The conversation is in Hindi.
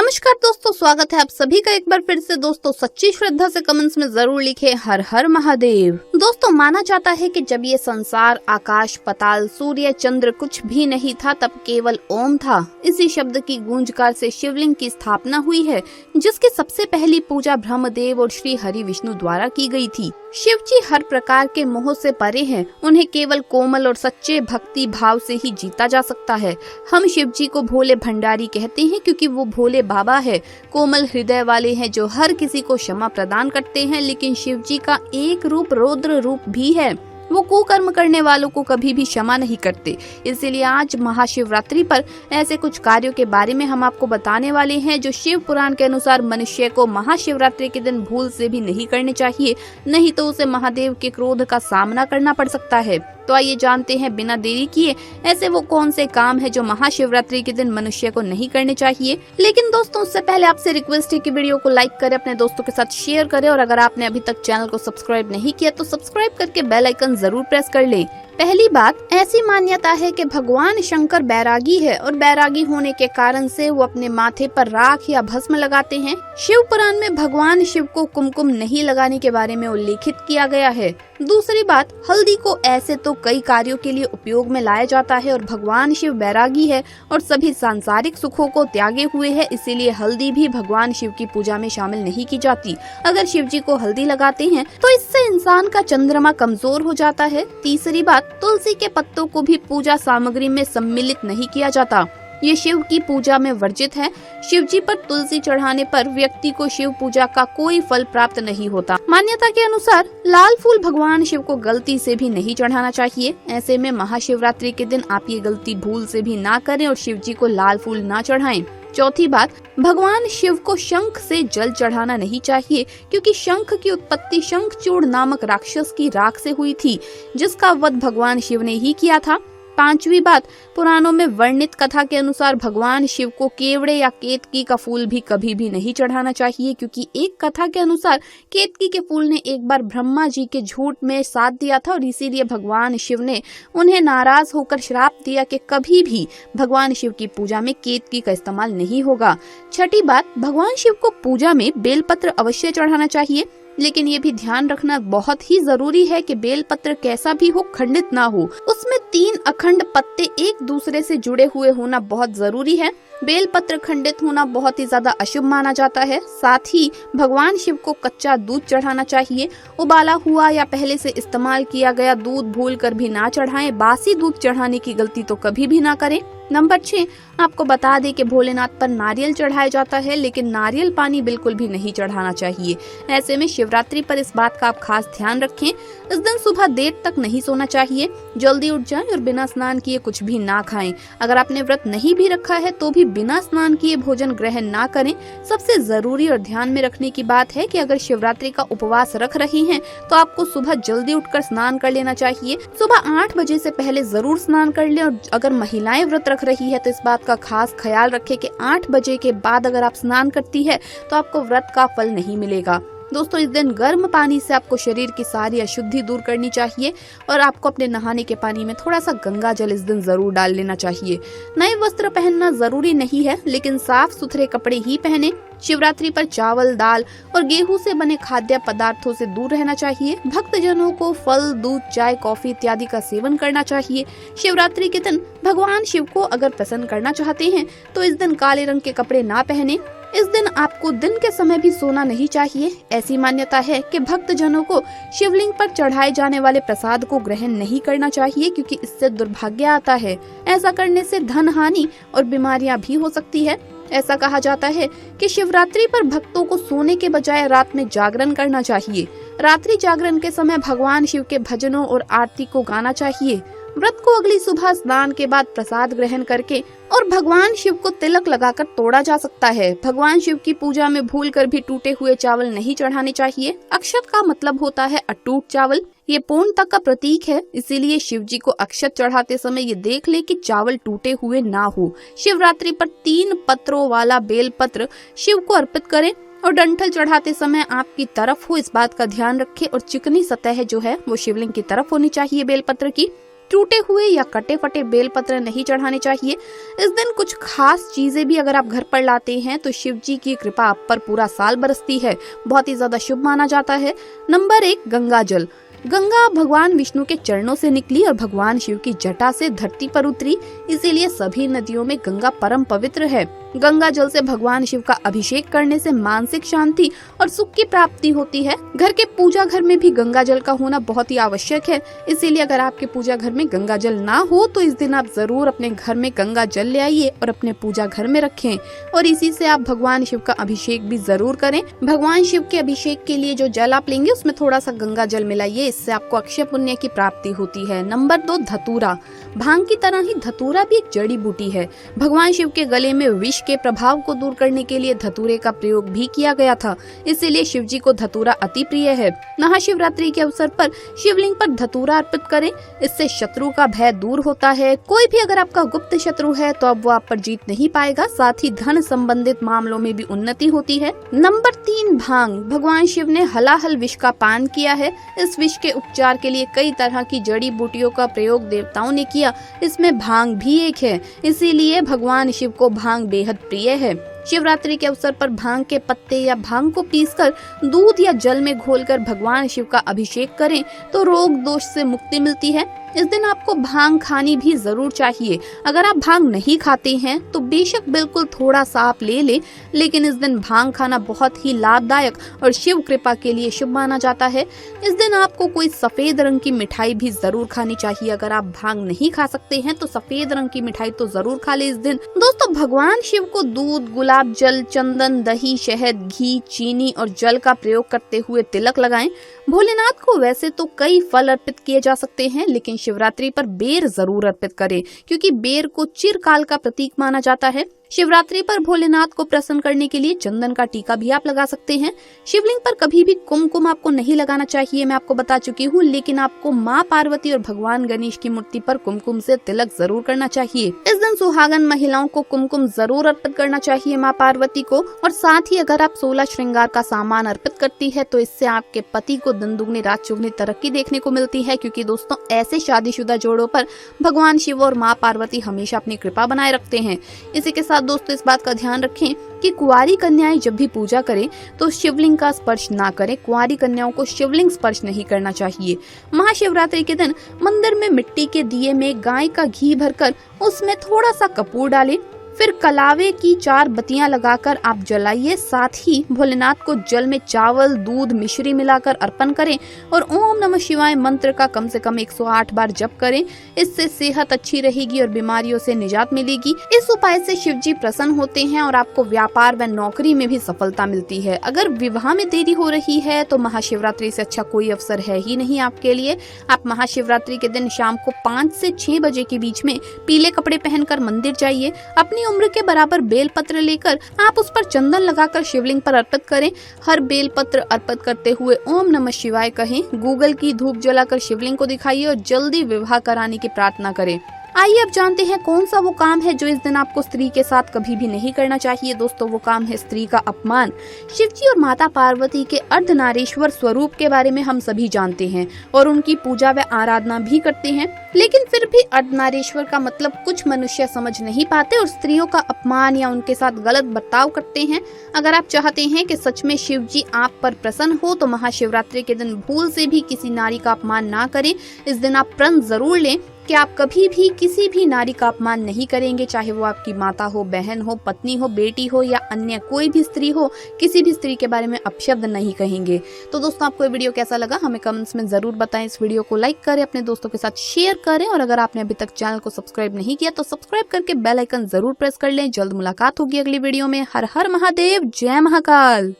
नमस्कार दोस्तों, स्वागत है आप सभी का एक बार फिर से। दोस्तों सच्ची श्रद्धा से कमेंट्स में जरूर लिखे हर हर महादेव। दोस्तों माना जाता है कि जब ये संसार, आकाश, पताल, सूर्य, चंद्र कुछ भी नहीं था, तब केवल ओम था। इसी शब्द की गूंजकार से शिवलिंग की स्थापना हुई है, जिसकी सबसे पहली पूजा ब्रह्मदेव और श्री हरि विष्णु द्वारा की गई थी। शिव जी हर प्रकार के मोह से परे हैं। उन्हें केवल कोमल और सच्चे भक्ति भाव से ही जीता जा सकता है। हम शिव जी को भोले भंडारी कहते हैं, क्योंकि वो भोले बाबा है, कोमल हृदय वाले हैं, जो हर किसी को क्षमा प्रदान करते हैं। लेकिन शिव जी का एक रूप रौद्र रूप भी है। वो कुकर्म करने वालों को कभी भी क्षमा नहीं करते। इसीलिए आज महाशिवरात्रि पर ऐसे कुछ कार्यों के बारे में हम आपको बताने वाले हैं, जो शिव पुराण के अनुसार मनुष्य को महाशिवरात्रि के दिन भूल से भी नहीं करने चाहिए, नहीं तो उसे महादेव के क्रोध का सामना करना पड़ सकता है। तो आइए जानते हैं बिना देरी किए ऐसे वो कौन से काम है जो महाशिवरात्रि के दिन मनुष्य को नहीं करने चाहिए। लेकिन दोस्तों उससे पहले आपसे रिक्वेस्ट है कि वीडियो को लाइक करें, अपने दोस्तों के साथ शेयर करें, और अगर आपने अभी तक चैनल को सब्सक्राइब नहीं किया तो सब्सक्राइब करके बेल आइकन जरूर प्रेस कर लें। पहली बात, ऐसी मान्यता है कि भगवान शंकर बैरागी है और बैरागी होने के कारण से वो अपने माथे पर राख या भस्म लगाते हैं। शिव पुराण में भगवान शिव को कुमकुम नहीं लगाने के बारे में उल्लेखित किया गया है। दूसरी बात, हल्दी को ऐसे तो कई कार्यों के लिए उपयोग में लाया जाता है और भगवान शिव बैरागी है और सभी सांसारिक सुखों को त्यागे हुए है, इसीलिए हल्दी भी भगवान शिव की पूजा में शामिल नहीं की जाती। अगर शिव जी को हल्दी लगाते हैं तो इससे इंसान का चंद्रमा कमजोर हो जाता है। तीसरी बात, तुलसी के पत्तों को भी पूजा सामग्री में सम्मिलित नहीं किया जाता। ये शिव की पूजा में वर्जित है। शिव जी पर तुलसी चढ़ाने पर व्यक्ति को शिव पूजा का कोई फल प्राप्त नहीं होता। मान्यता के अनुसार लाल फूल भगवान शिव को गलती से भी नहीं चढ़ाना चाहिए। ऐसे में महाशिवरात्रि के दिन आप ये गलती भूल से भी ना करें और शिव जी को लाल फूल ना चढ़ाएं। चौथी बात, भगवान शिव को शंख से जल चढ़ाना नहीं चाहिए, क्योंकि शंख की उत्पत्ति शंखचूड़ नामक राक्षस की राख से हुई थी, जिसका वध भगवान शिव ने ही किया था। पांचवी बात, पुराणों में वर्णित कथा के अनुसार भगवान शिव को केवड़े या केतकी का फूल भी कभी भी नहीं चढ़ाना चाहिए, क्योंकि एक कथा के अनुसार केतकी के फूल ने एक बार ब्रह्मा जी के झूठ में साथ दिया था और इसीलिए भगवान शिव ने उन्हें नाराज होकर श्राप दिया कि कभी भी भगवान शिव की पूजा में केतकी का इस्तेमाल नहीं होगा। छठी बात, भगवान शिव को पूजा में बेलपत्र अवश्य चढ़ाना चाहिए, लेकिन ये भी ध्यान रखना बहुत ही जरूरी है कि बेलपत्र कैसा भी हो, खंडित ना हो। उसमें 3 अखंड पत्ते एक दूसरे से जुड़े हुए होना बहुत जरूरी है। बेलपत्र खंडित होना बहुत ही ज्यादा अशुभ माना जाता है। साथ ही भगवान शिव को कच्चा दूध चढ़ाना चाहिए। उबाला हुआ या पहले से इस्तेमाल किया गया दूध भूलकर भी ना चढ़ाएं। बासी दूध चढ़ाने की गलती तो कभी भी ना करें। नंबर 6, आपको बता दें कि भोलेनाथ पर नारियल चढ़ाया जाता है, लेकिन नारियल पानी बिल्कुल भी नहीं चढ़ाना चाहिए। ऐसे में शिवरात्रि पर इस बात का आप खास ध्यान रखें। इस दिन सुबह देर तक नहीं सोना चाहिए, जल्दी उठ जाएं और बिना स्नान किए कुछ भी ना खाएं। अगर आपने व्रत नहीं भी रखा है तो भी बिना स्नान किए भोजन ग्रहण ना करें। सबसे जरूरी और ध्यान में रखने की बात है कि अगर शिवरात्रि का उपवास रख रही हैं तो आपको सुबह जल्दी उठकर स्नान कर लेना चाहिए। सुबह 8 बजे से पहले जरूर स्नान कर लें, और अगर महिलाएं व्रत रख रही है तो इस बात का खास ख्याल रखें कि 8 बजे के बाद अगर आप स्नान करती है तो आपको व्रत का फल नहीं मिलेगा। दोस्तों इस दिन गर्म पानी से आपको शरीर की सारी अशुद्धि दूर करनी चाहिए और आपको अपने नहाने के पानी में थोड़ा सा गंगा जल इस दिन जरूर डाल लेना चाहिए। नए वस्त्र पहनना जरूरी नहीं है, लेकिन साफ सुथरे कपड़े ही पहने। शिवरात्रि पर चावल, दाल और गेहूं से बने खाद्य पदार्थों से दूर रहना चाहिए। भक्तजनों को फल, दूध, चाय, कॉफी इत्यादि का सेवन करना चाहिए। शिवरात्रि के दिन भगवान शिव को अगर प्रसन्न करना चाहते हैं तो इस दिन काले रंग के कपड़े ना पहने। इस दिन आपको दिन के समय भी सोना नहीं चाहिए। ऐसी मान्यता है कि भक्तजनों को शिवलिंग पर चढ़ाए जाने वाले प्रसाद को ग्रहण नहीं करना चाहिए, क्योंकि इससे दुर्भाग्य आता है। ऐसा करने से धन हानि और बीमारियां भी हो सकती है। ऐसा कहा जाता है कि शिवरात्रि पर भक्तों को सोने के बजाय रात में जागरण करना चाहिए। रात्रि जागरण के समय भगवान शिव के भजनों और आरती को गाना चाहिए। व्रत को अगली सुबह स्नान के बाद प्रसाद ग्रहण करके और भगवान शिव को तिलक लगाकर तोड़ा जा सकता है। भगवान शिव की पूजा में भूलकर भी टूटे हुए चावल नहीं चढ़ाने चाहिए। अक्षत का मतलब होता है अटूट चावल। ये पूर्णता का प्रतीक है, इसीलिए शिव जी को अक्षत चढ़ाते समय ये देख ले कि चावल टूटे हुए ना हो। शिवरात्रि पर 3 पत्रों वाला बेलपत्र शिव को अर्पित करें और डंठल चढ़ाते समय आपकी तरफ हो, इस बात का ध्यान रखें। और चिकनी सतह जो है वो शिवलिंग की तरफ होनी चाहिए बेलपत्र की। टूटे हुए या कटे फटे बेलपत्र नहीं चढ़ाने चाहिए। इस दिन कुछ खास चीजें भी अगर आप घर पर लाते हैं तो शिव जी की कृपा आप पर पूरा साल बरसती है, बहुत ही ज्यादा शुभ माना जाता है। नंबर 1, गंगा जल। गंगा भगवान विष्णु के चरणों से निकली और भगवान शिव की जटा से धरती पर उतरी, इसीलिए सभी नदियों में गंगा परम पवित्र है। गंगा जल से भगवान शिव का अभिषेक करने से मानसिक शांति और सुख की प्राप्ति होती है। घर के पूजा घर में भी गंगा जल का होना बहुत ही आवश्यक है, इसीलिए अगर आपके पूजा घर में गंगा जल ना हो तो इस दिन आप जरूर अपने घर में गंगा जल ले आइए और अपने पूजा घर में रखें और इसी से आप भगवान शिव का अभिषेक भी जरूर करें। भगवान शिव के अभिषेक के लिए जो जल आप लेंगे उसमें थोड़ा सा गंगा जल मिलाइए, इससे आपको अक्षय पुण्य की प्राप्ति होती है। नंबर 2, धतूरा। भांग की तरह ही धतूरा भी एक जड़ी बूटी है। भगवान शिव के गले में विष के प्रभाव को दूर करने के लिए धतूरे का प्रयोग भी किया गया था, इसीलिए शिव जी को धतूरा अति प्रिय है। महाशिवरात्रि के अवसर पर शिवलिंग पर धतूरा अर्पित करें, इससे शत्रु का भय दूर होता है। कोई भी अगर आपका गुप्त शत्रु है तो अब वो आप पर जीत नहीं पाएगा, साथ ही धन संबंधित मामलों में भी उन्नति होती है। नंबर 3, भांग। भगवान शिव ने हलाहल विष का पान किया है। इस विष के उपचार के लिए कई तरह की जड़ी बूटियों का प्रयोग देवताओं ने किया, इसमें भांग भी एक है, इसीलिए भगवान शिव को भांग बेहद प्रिय है। शिवरात्रि के अवसर पर भांग के पत्ते या भांग को पीसकर दूध या जल में घोलकर भगवान शिव का अभिषेक करें तो रोग दोष से मुक्ति मिलती है। इस दिन आपको भांग खानी भी जरूर चाहिए। अगर आप भांग नहीं खाते हैं तो बेशक बिल्कुल थोड़ा सा आप ले लें, लेकिन इस दिन भांग खाना बहुत ही लाभदायक और शिव कृपा के लिए शुभ माना जाता है। इस दिन आपको कोई सफेद रंग की मिठाई भी जरूर खानी चाहिए। अगर आप भांग नहीं खा सकते हैं तो सफेद रंग की मिठाई तो जरूर खा ले इस दिन। दोस्तों, भगवान शिव को दूध, गुलाब जल, चंदन, दही, शहद, घी, चीनी और जल का प्रयोग करते हुए तिलक लगाएं। भोलेनाथ को वैसे तो कई फल अर्पित किए जा सकते हैं, लेकिन शिवरात्रि पर बेर जरूर अर्पित करें, क्योंकि बेर को चिरकाल का प्रतीक माना जाता है। शिवरात्रि पर भोलेनाथ को प्रसन्न करने के लिए चंदन का टीका भी आप लगा सकते हैं। शिवलिंग पर कभी भी कुमकुम आपको नहीं लगाना चाहिए, मैं आपको बता चुकी हूँ, लेकिन आपको माँ पार्वती और भगवान गणेश की मूर्ति पर कुमकुम से तिलक जरूर करना चाहिए। इस दिन सुहागन महिलाओं को कुमकुम जरूर अर्पित करना चाहिए माँ पार्वती को, और साथ ही अगर आप 16 श्रृंगार का सामान अर्पित करती है तो इससे आपके पति को दिन दुगनी रात चौगुनी तरक्की देखने को मिलती है, क्योंकि दोस्तों ऐसे शादीशुदा जोड़ों पर भगवान शिव और माँ पार्वती हमेशा अपनी कृपा बनाए रखते हैं। इसी के साथ दोस्तों इस बात का ध्यान रखें कि कुंवारी कन्याएं जब भी पूजा करें तो शिवलिंग का स्पर्श ना करें। कुंवारी कन्याओं को शिवलिंग स्पर्श नहीं करना चाहिए। महाशिवरात्रि के दिन मंदिर में मिट्टी के दिए में गाय का घी भरकर उसमें थोड़ा सा कपूर डालें, फिर कलावे की 4 बत्तियां लगाकर आप जलाइए। साथ ही भोलेनाथ को जल में चावल, दूध, मिश्री मिलाकर अर्पण करें और ओम नमः शिवाय मंत्र का कम से कम 108 बार जप करें। इससे सेहत अच्छी रहेगी और बीमारियों से निजात मिलेगी। इस उपाय से शिव जी प्रसन्न होते हैं और आपको व्यापार व नौकरी में भी सफलता मिलती है। अगर विवाह में देरी हो रही है तो महाशिवरात्रि से अच्छा कोई अवसर है ही नहीं आपके लिए। आप महाशिवरात्रि के दिन शाम को 5 से 6 बजे के बीच में पीले कपड़े पहनकर मंदिर जाइए। अपनी उम्र के बराबर बेलपत्र लेकर आप उस पर चंदन लगाकर शिवलिंग पर अर्पित करें। हर बेलपत्र अर्पित करते हुए ओम नमः शिवाय कहें। गूगल की धूप जलाकर शिवलिंग को दिखाइए और जल्दी विवाह कराने की प्रार्थना करें। आइए अब जानते हैं कौन सा वो काम है जो इस दिन आपको स्त्री के साथ कभी भी नहीं करना चाहिए। दोस्तों, वो काम है स्त्री का अपमान। शिवजी और माता पार्वती के अर्धनारीश्वर स्वरूप के बारे में हम सभी जानते हैं और उनकी पूजा व आराधना भी करते हैं, लेकिन फिर भी अर्धनारीश्वर का मतलब कुछ मनुष्य समझ नहीं पाते और स्त्रियों का अपमान या उनके साथ गलत बर्ताव करते हैं। अगर आप चाहते हैं कि सच में शिव जी आप पर प्रसन्न हो तो महाशिवरात्रि के दिन भूल से भी किसी नारी का अपमान ना करें। इस दिन आप प्रण जरूर लें कि आप कभी भी किसी भी नारी का अपमान नहीं करेंगे, चाहे वो आपकी माता हो, बहन हो, पत्नी हो, बेटी हो या अन्य कोई भी स्त्री हो। किसी भी स्त्री के बारे में अपशब्द नहीं कहेंगे। तो दोस्तों, आपको ये वीडियो कैसा लगा हमें कमेंट्स में जरूर बताएं। इस वीडियो को लाइक करें, अपने दोस्तों के साथ शेयर करें और अगर आपने अभी तक चैनल को सब्सक्राइब नहीं किया तो सब्सक्राइब करके बेल आइकन जरूर प्रेस कर लें। जल्द मुलाकात होगी अगली वीडियो में। हर हर महादेव, जय महाकाल।